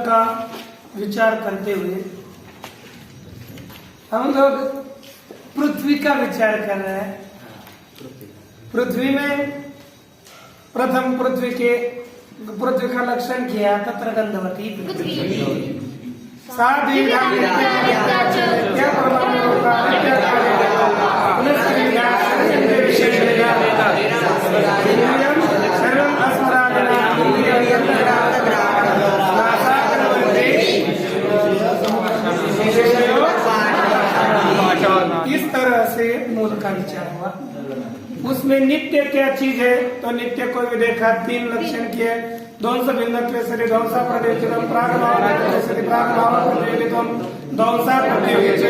का विचार करते हुए हम लोग पृथ्वी का विचार कर रहे हैं। पृथ्वी में प्रथम पृथ्वी का लक्षण किया, तत्र गंधवती पृथ्वी इस तरह से मूल का विचार हुआ। उसमें नित्य क्या चीज है, तो नित्य को भी देखा, 3 लक्षण किए। ध्वंस भिन्नत्वे सति ध्वंसा प्रतियोगितम प्रागभाव सति प्रागभाव प्रतियोगितम ध्वंसा प्रतियोगितम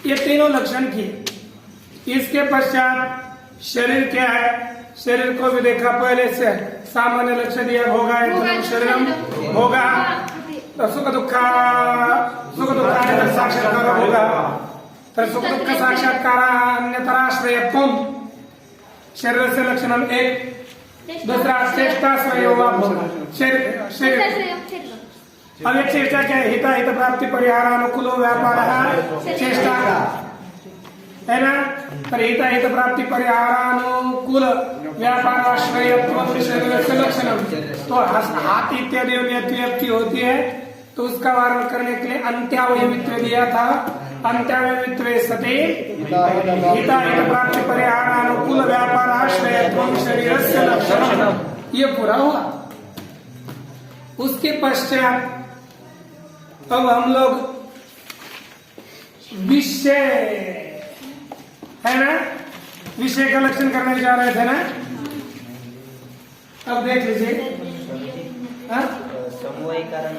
ये तीनों लक्षण किए। इसके पश्चात शरीर क्या है, शरीर को भी देखा। पहले से सामान्य लक्षण दिया, भोगा शरीरम भोगा, सुख दुख साक्षात्कार होगा, तर सुख दुख साक्षात्कार अन्यतराश्रयत्व शरीर से लक्षण 1। दूसरा चेष्टा स्वयं शरीर। अब एक चेष्टा क्या है, हिता हित प्राप्ति परिहार अनुकूलो व्यापार चेष्टा का है ना। पर हिता हित प्राप्ति परिहारानुकूल व्यापाराश्रयत्व शरीर से लक्षण, तो हाथ इत्यादि में अतिव्याप्ति होती है, तो उसका वारण करने के लिए अंत्यावयवित्व दिया था। अंत्यावयवित्व सति हिता हित प्राप्ति परिहारानुकूल व्यापाराश्रयत्व शरीर से लक्षण, ये पूरा हुआ। उसके पश्चात अब हम लोग विषय है ना, विषय का लक्षण करने जा रहे थे ना। अब देख लीजिए समवायी कारण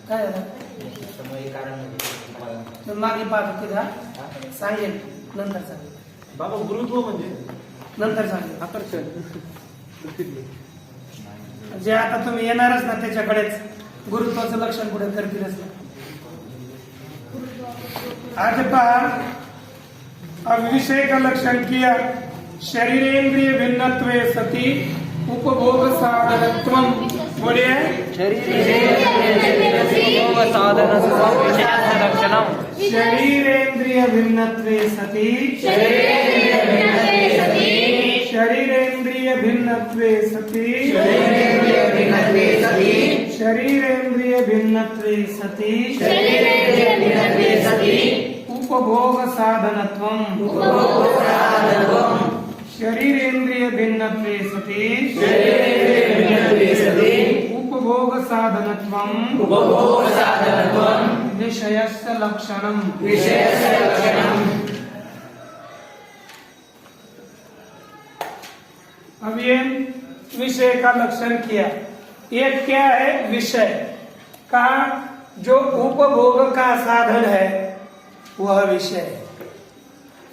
काय झालं, समवायी कारण मागे पाहत होते का, सांगेल नंतर सांगेल बाबा। गुरुत्व म्हणजे नंतर सांगेल। आकर्षण जे आता तुम्ही येणारच ना त्याच्याकडेच गुरुत्वाचं लक्षण कुठे करतीलच ना। आज पहा, अब विषय का लक्षण किया। शरीरेन्द्रिय भिन्नत्वे सति उपभोग साधनत्वम, बोलिए शरीरेन्द्रिय भिन्नत्वे सति शरीरेन्द्रिय भिन्नत्वे सति शरीरेन्द्रिय भिन्नत्वे सति उपभोग साधनत्वम शरीरेन्द्रिय भिन्नत्वे सति उपभोग साधनत्वम विषयस्य लक्षणम। अब ये विषय का लक्षण किया। एक क्या है, विषय का जो उपभोग का साधन है वह विषय है।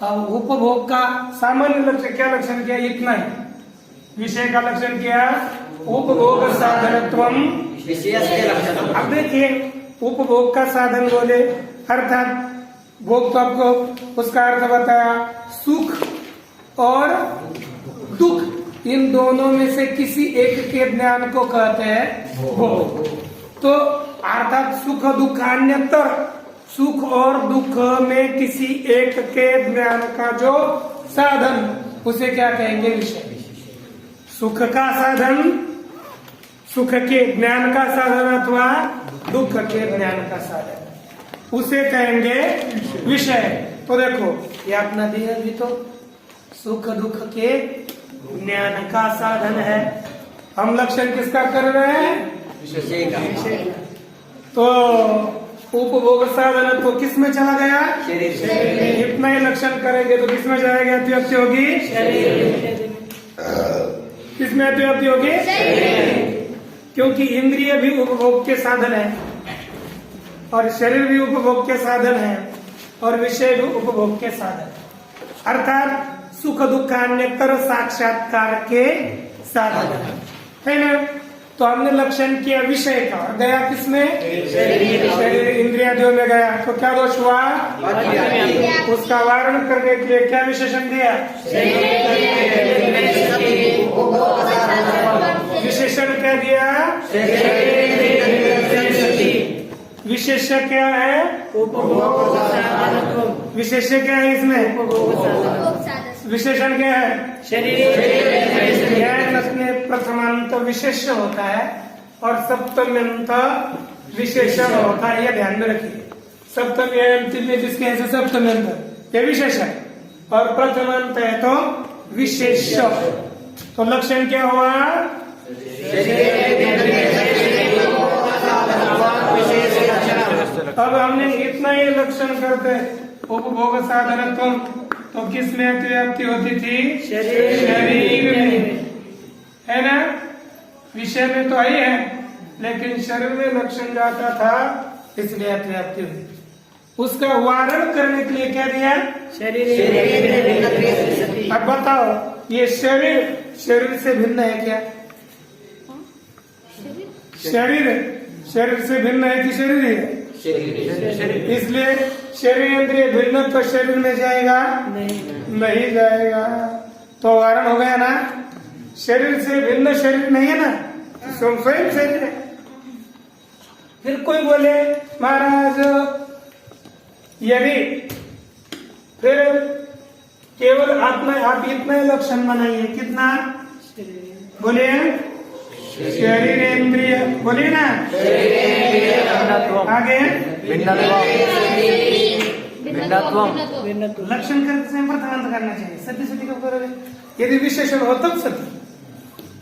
अब उपभोग का सामान्य लक्षण क्या लक्षण किया, इतना ही। विषय का लक्षण किया उपभोग साधनत्वम। अब देखिए, उपभोग का साधन बोले अर्थात भोग, तो आपको उसका अर्थ बताया, सुख और दुख, इन दोनों में से किसी एक के ज्ञान को कहते हैं भोग। तो अर्थात सुख दुख अन्यतर, सुख और दुख में किसी एक के ज्ञान का जो साधन, उसे क्या कहेंगे, विषय। सुख का साधन, सुख के ज्ञान का साधन अथवा दुख के ज्ञान का साधन, उसे कहेंगे विषय। तो देखो ये अपना देह भी तो सुख दुख के ज्ञान का साधन है। हम लक्षण किसका कर रहे हैं, विषय का। तो उपभोग साधन तो किस में चला गया, शरीर। इतना ही लक्षण करेंगे तो किस में जाएगा, अतिव्याप्ति होगी शरीर। किसमें अतिव्याप्ति होगी, क्योंकि इंद्रिय भी उपभोग के साधन है और शरीर भी उपभोग के साधन है और विषय भी उपभोग के साधन, अर्थात सुख दुख अन्यतर साक्षात्कार के साधन है ना। तो हमने लक्षण किया विषय का और गया किसमें, शरीर इंद्रियादियों में गया। तो क्या दोष हुआ, उसका वारण करने के लिए क्या विशेषण दिया, विशेषण क्या दिया? विशेष्य क्या है? विशेष्य क्या है इसमें? विशेषण क्या है? ज्ञान में प्रथमांत विशेष्य होता है और सप्तम्यंत विशेषण होता है, यह ध्यान में रखिए। सप्तम्यंत में जिसके है सप्तम्यंत ये विशेषण और प्रथमांत है तो विशेष्य। तो लक्षण क्या हुआ? अब हमने इतना ही लक्षण करते उपभोग साधनत्व, तो किस में अतिव्याप्ति होती थी? शरीर में, है ना? विषय में तो आई है, लेकिन शरीर में लक्षण जाता था, इसलिए अतिव्याप्ति हुई। उसका वारण करने के लिए क्या दिया? अब बताओ, ये शरीर शरीर से भिन्न है क्या? शरीर से भिन्न है कि शरीर ही है? इसलिए शरीर इंद्रिय भिन्न तो शरीर में जाएगा नहीं जाएगा, तो वारण हो गया ना। शरीर से भिन्न शरीर नहीं है ना, स्वयं शरीर है। फिर कोई बोले महाराज यदि फिर केवल आप इतना ही लक्षण बनाइए, कितना? बोलिए शरीर इंद्रिय, बोलिए ना आगे लक्षण करते समय प्रथमांत करना चाहिए। सती कब करोगे? यदि विशेषण हो तब सती,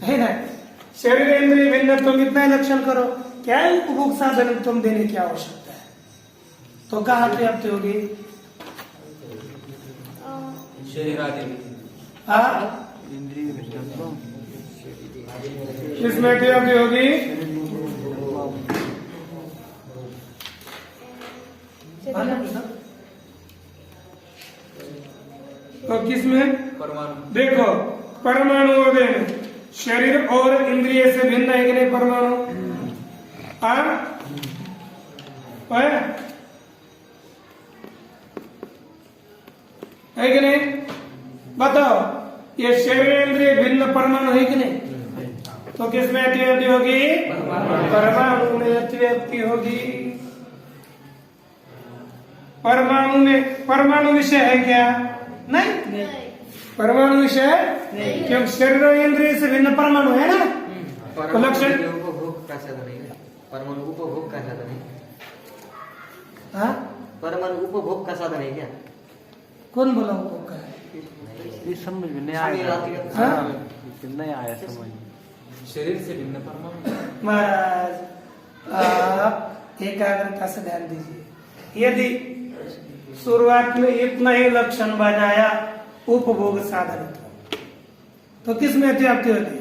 है ना? शरीर इंद्रिय भिन्न, तुम इतना ही लक्षण करो, क्या उपभोग साधन तुम देने की आवश्यकता है? तो कहाँ प्राप्ति होगी? इसमें प्राप्ति होगी तो किसमें? देखो परमाणु में शरीर और इंद्रिय से भिन्न है कि नहीं? परमाणु है कि नहीं? बताओ, ये शरीर इंद्रिय भिन्न परमाणु है कि नहीं? तो किसमें अतिव्याप्ति होगी? परमाणु में अतिव्याप्ति होगी। परमाणु में, परमाणु विषय है क्या? नहीं, परमाणु विषय क्यों? शरीर और इंद्रिय से भिन्न परमाणु है ना। तो लक्षण उपभोग का साधन है, परमाणु उपभोग का साधन है। हाँ, परमाणु उपभोग का साधन है क्या? कौन बोला उपभोग का है? ये समझ में नहीं आया, नहीं आया समझ। शरीर से भिन्न परमाणु। महाराज आप एकाग्रता से ध्यान दीजिए। यदि शुरुआत में इतना ही लक्षण बनाया उपभोग साधन, तो किस में अतिव्याप्ति होती है?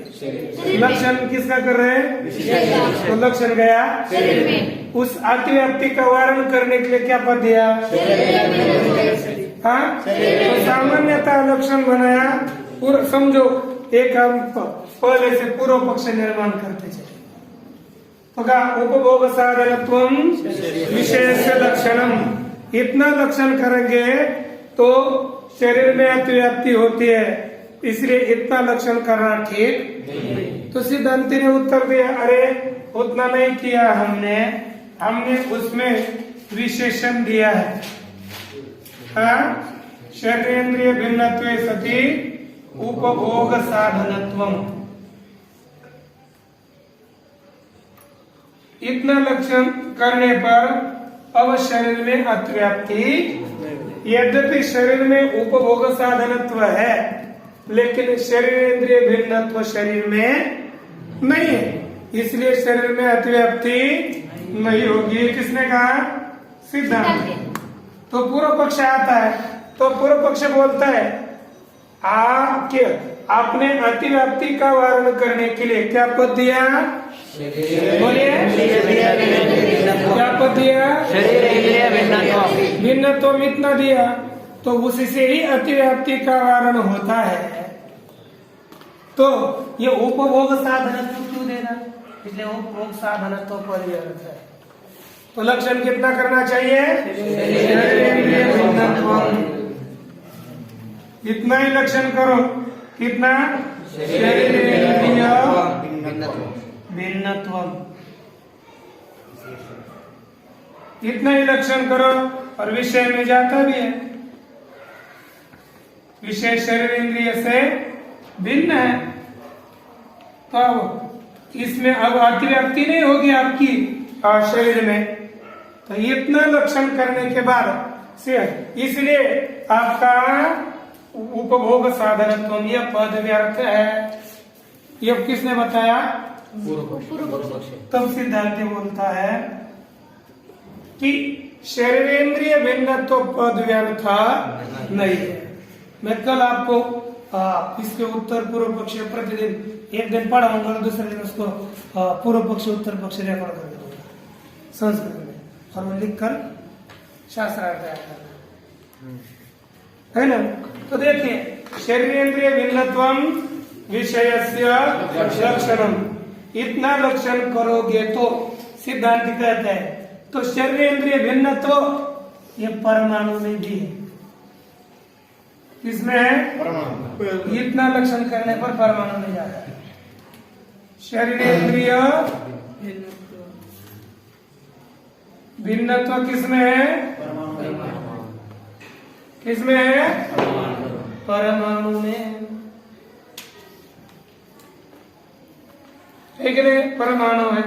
लक्षण किसका कर रहे हैं? तो लक्षण गया उस अतिव्याप्ति का वारण करने के लिए क्या पद दिया? हाँ, तो सामान्यतः लक्षण बनाया पूरा, समझो एक हम पहले से पूर्व पक्ष निर्माण करते चले। तो कहा उपभोग साधनत्वम विशेष लक्षणम, इतना लक्षण करेंगे तो शरीर में अतिव्याप्ति होती है, इसलिए इतना लक्षण करना ठीक। तो सिद्धांति ने उत्तर दिया, अरे उतना नहीं किया हमने उसमें विशेषण दिया है। शरीरेंद्रिय भिन्नत्वे सति उपभोग साधनत्वम, इतना लक्षण करने पर अब शरीर में अतिव्याप्ति, यद्यपि शरीर में उपभोग साधनत्व है लेकिन शरीर इंद्रिय भिन्नत्व शरीर में नहीं है, इसलिए शरीर में अतिव्याप्ति नहीं होगी। किसने कहा? सिद्धांत। तो पूर्व पक्ष आता है, तो पूर्व पक्ष बोलता है आपने अतिव्याप्ति का वारण करने के लिए क्या पद दिया? बोलिए क्या पद दिया? भिन्नत्व इतना दिया, तो उसी से ही अतिव्याप्ति का वारण होता है। तो ये उपभोग साधनत्व क्यों देना? इसलिए उपभोग साधनत्व परिवर्तन है। तो लक्षण कितना करना चाहिए? इतना ही लक्षण करो। कितना? भिन्नत्वम, इतना ही लक्षण करो और विषय में जाता भी है। विषय शरीर इंद्रिय से भिन्न है, तो अब इसमें अब अतिव्याप्ति नहीं होगी आपकी शरीर में। तो इतना लक्षण करने के बाद से इसलिए आपका उपभोग साधनत्व यह पद व्यर्थ है। ये किसने बताया? तब सिद्धांत बोलता है कि शरीरेंद्रिय भिन्नत्व पद व्यर्थ नहीं है। मैं कल आपको इसके उत्तर पूर्व पक्ष प्रतिदिन एक दिन पढ़ाऊंगा, दूसरे दिन उसको पूर्व पक्ष उत्तर पक्ष रिकॉर्ड करके दूंगा संस्कृत में, और वो लिख कर शास्त्रार्थ तैयार करना है ना। तो देखिए, शरीरेंद्रिय भिन्नत्वम विषयस्य लक्षणम, इतना लक्षण करोगे तो सिद्धांत कहते हैं तो शरीरेंद्रिय भिन्नत्व ये परमाणु में भी है। इसमें है इतना लक्षण करने पर परमाणु में जाता है। शरीरेंद्रिय भिन्नत्व किसमें है? किसमें है? परमाणु में। ठीक है, परमाणु है।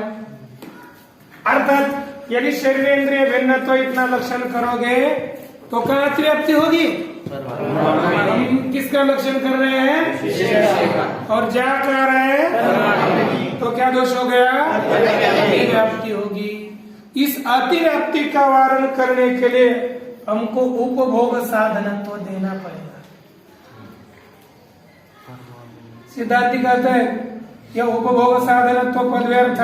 अर्थात यदि शरीरेंद्रिय भिन्नत्व इतना लक्षण करोगे तो कहाँ अतिव्याप्ति होगी? हम किसका लक्षण कर रहे हैं? और जा कर रहे हैं तो क्या दोष हो गया? अतिव्याप्ति होगी। इस अतिव्याप्ति का वारण करने के लिए हमको उपभोग साधनत्व देना पड़ेगा। सिद्धांति कहते हैं यह उपभोग साधनत्व पद व्यर्थ,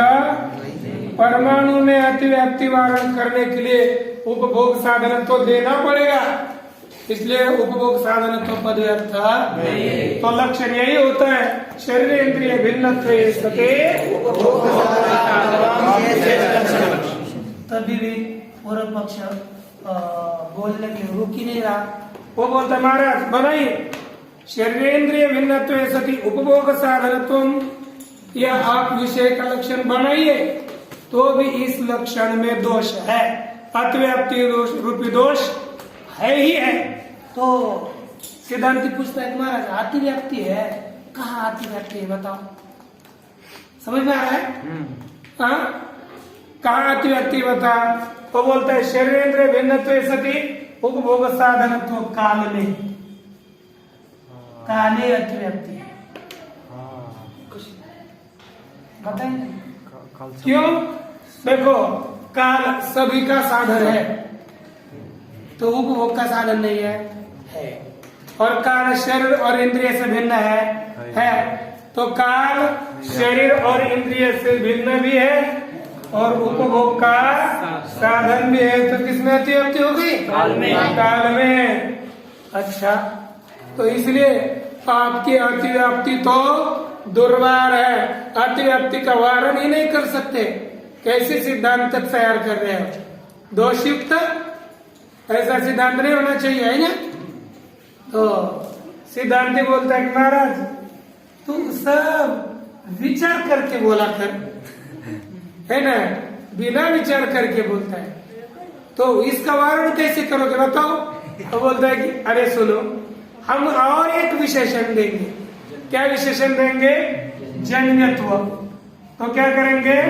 परमाणु में अतिव्याप्ति वारण करने के लिए उपभोग साधनत्व देना पड़ेगा, इसलिए उपभोग साधनत्व पद व्यर्थ। तो लक्षण यही होता है शरीर इंद्रिय भिन्नत्व सके तभी भी पूर्व पक्ष बोलने के रुक ही नहीं रहा। वो बोलता महाराज बनाइए शरीरेंद्रिय भिन्नत्व सती उपभोग साधनत्व, यह आप विषय का लक्षण बनाइए, तो भी इस लक्षण में दोष है, अतिव्याप्ति दोष रूपी दोष है ही है। तो सिद्धांति पूछता है महाराज अतिव्याप्ति है, कहाँ अतिव्याप्ति है बताओ, समझ में आ रहा है? हाँ, कहाँ अतिव्याप्ति बता? तो बोलता है शरीरेंद्रिय भिन्नत्व सती उपभोग साधनत्व काल में, काले अतिव्याप्ति है। बताएंगे क्यों? देखो, काल सभी का साधन है तो उपभोग का साधन नहीं है, और काल शरीर और इंद्रिय से भिन्न है। तो काल शरीर और इंद्रिय से भिन्न भी है और उपभोग का साधन भी है। तो किसमें अतिव्याप्ति होगी? काल में। अच्छा, तो इसलिए आपकी अतिव्याप्ति तो दुर्वार है, अतिव्याप्ति का वारण ही नहीं कर सकते। कैसे सिद्धांत तक तैयार कर रहे हो? दोषयुक्त, ऐसा सिद्धांत नहीं होना चाहिए, है ना? तो सिद्धांत बोलता है कि महाराज तुम सब विचार करके बोला कर, है ना, बिना विचार करके बोलता है, तो इसका वारण कैसे करोगे बताओ? तो बोलता है कि अरे सुनो, हम और एक विशेषण देंगे। क्या विशेषण देंगे? जन्यत्व। तो क्या करेंगे?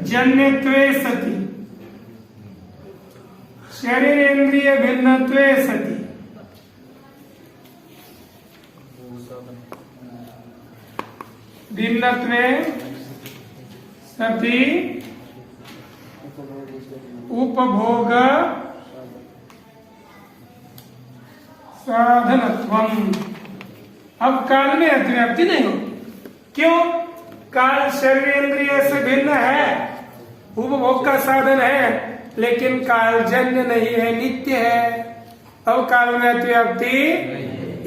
जन्यत्वे सति शरीरेंद्रिय भिन्नत्वे सति भिन्नत्वे सति उपभोग साधनत्वम। अब काल में अतिव्याप्ति नहीं हो। क्यों? काल शरीरेंद्रिय से भिन्न है, उपभोग का साधन है, लेकिन काल जन्य नहीं है, नित्य है। अब काल में अतिव्याप्ति,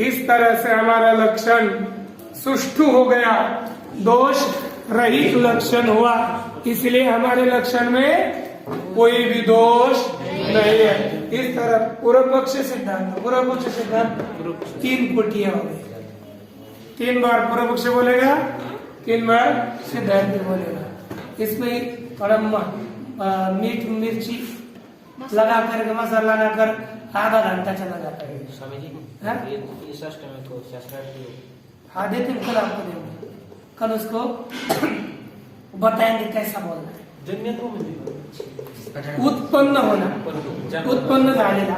इस तरह से हमारा लक्षण सुष्ठु हो गया, दोष रहित लक्षण हुआ। इसलिए हमारे लक्षण में कोई भी दोष नहीं है। इस तरह पूर्व पक्ष सिद्धांत, पूर्व पक्ष सिद्धांत 3 कोटियां हो गई। 3 बार पूर्व पक्ष बोलेगा, 3 बार सिद्धांत बोलेगा। इसमें थोड़ा मीठ मिर्ची लगा कर मसाला लगा कर आधा घंटा चला जाता है। स्वामी जी हाँ? ये षष्ठ में तो हाँ देते हैं, कल आपको देंगे, कल उसको बताएंगे कैसा बोलना है। उत्पन्न होना, उत्पन्न झालेला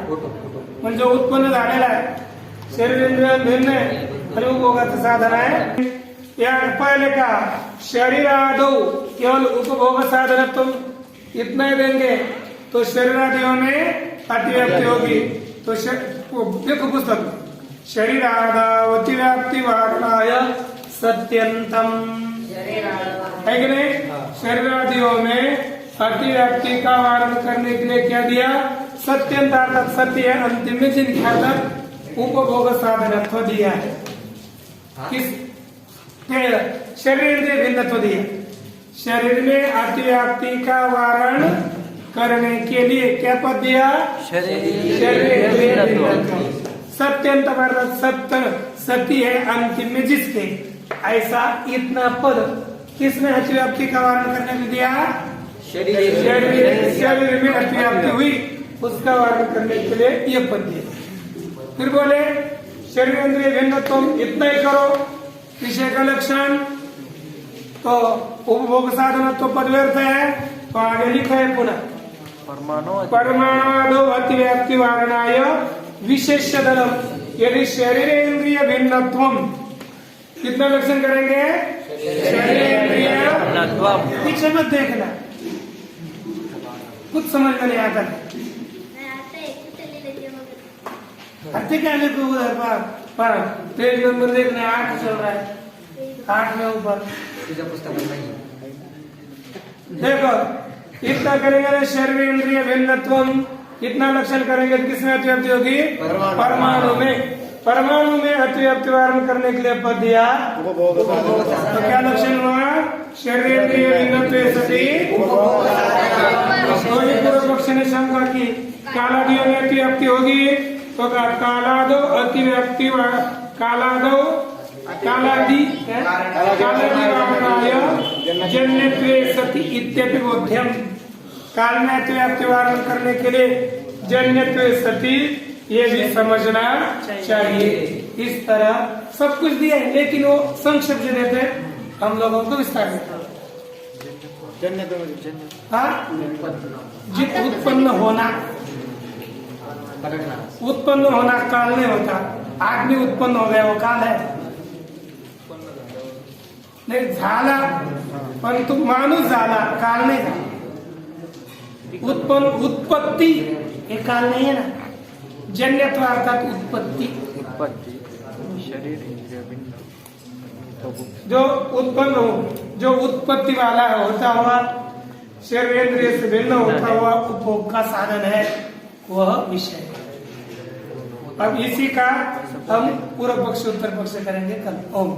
म्हणजे उत्पन्न झालेला आहे शरीरेंद्रिय निर्णय आणि उपभोगाचं साधन आहे। या पहले का शरीरादौ केवल उपभोग साधन तुम इतना ही देंगे तो शरीरादियों में अतिव्याप्ति होगी। तो देखो पुस्तक शरीरादावति व्याप्ति वारणाय सत्यंतम है कि नहीं। शरीरादियों में अतिव्याप्ति का वारण करने के लिए क्या दिया, सत्यंत अर्थात सत्य अंतिम में जिनके अंदर उपभोग साधनत्व दिया है। किस शरीर में भिन्नत्व दिया, शरीर में अतिव्याप्ति का वारण करने के लिए क्या पद दिया, शरीर सत्यंत अर्थात सत्य सत्य है अंतिम में जिसके, ऐसा इतना पद किसने अतिव्याप्ति का वारण करने में दिया, शरीर में अतिव्याप्ति हुई उसका वारण करने के लिए ये पद दिया। फिर बोले शरीर इंद्रिय भिन्न तुम इतना ही करो, विषय का लक्षण तो उपभोग साधन तो पद व्यर्थ है। तो आगे लिखा है पुनः परमाणु अतिव्याप्ति वारणाय विशेष दलम। यदि शरीर इंद्रिय भिन्नत्वम कितना लक्षण करेंगे, शरीर इंद्रिय पीछे मत देखना, कुछ समझ में नहीं आता है। आते क्या मेरे को उधर पर पेज नंबर देखना 8 चल रहा है, 8 में ऊपर पुस्तक नहीं देखो इतना करेंगे ना शरीर इंद्रिय भिन्नत्वम, इतना लक्षण करेंगे तो किसमें अतिव्याप्ति होगी, परमाणु में। परमाणु में अतिव्याप्ति वारण करने के लिए पद दिया तो क्या लक्षण हुआ, शरीर इंद्रिय भिन्नत्व सती। पूर्व पक्ष ने शंका की कालादियों में अतिव्याप्ति होगी तो कालादो अतिव्याप्ति कालादो कालादि जन्यत्वे सति इत्यपि बोध्यम। काल में अतिव्याप्ति वारण करने के लिए जन्यत्वे सति ये भी समझना चाहिए। इस तरह सब कुछ दिया है लेकिन वो संक्षिप्त देते हैं, हम लोगों को विस्तार में उत्पन्न होना, उत्पन्न होना काल नहीं होता। आदमी उत्पन्न हो गया वो काल है नहीं, झाला परंतु माणूस झाला काल नहीं झाला। उत्पन्न उत्पत्ति हे काल नहीं है ना, जन्यत्व अर्थात उत्पत्ति शरीर इंद्रिय भिन्न जो उत्पन्न हो, जो उत्पत्ति वाला होता हुआ शरीर इंद्रिय से भिन्न होता हुआ उपभोग का साधन है वह विषय। अब इसी का हम पूर्व पक्ष उत्तर पक्ष करेंगे कल। ओम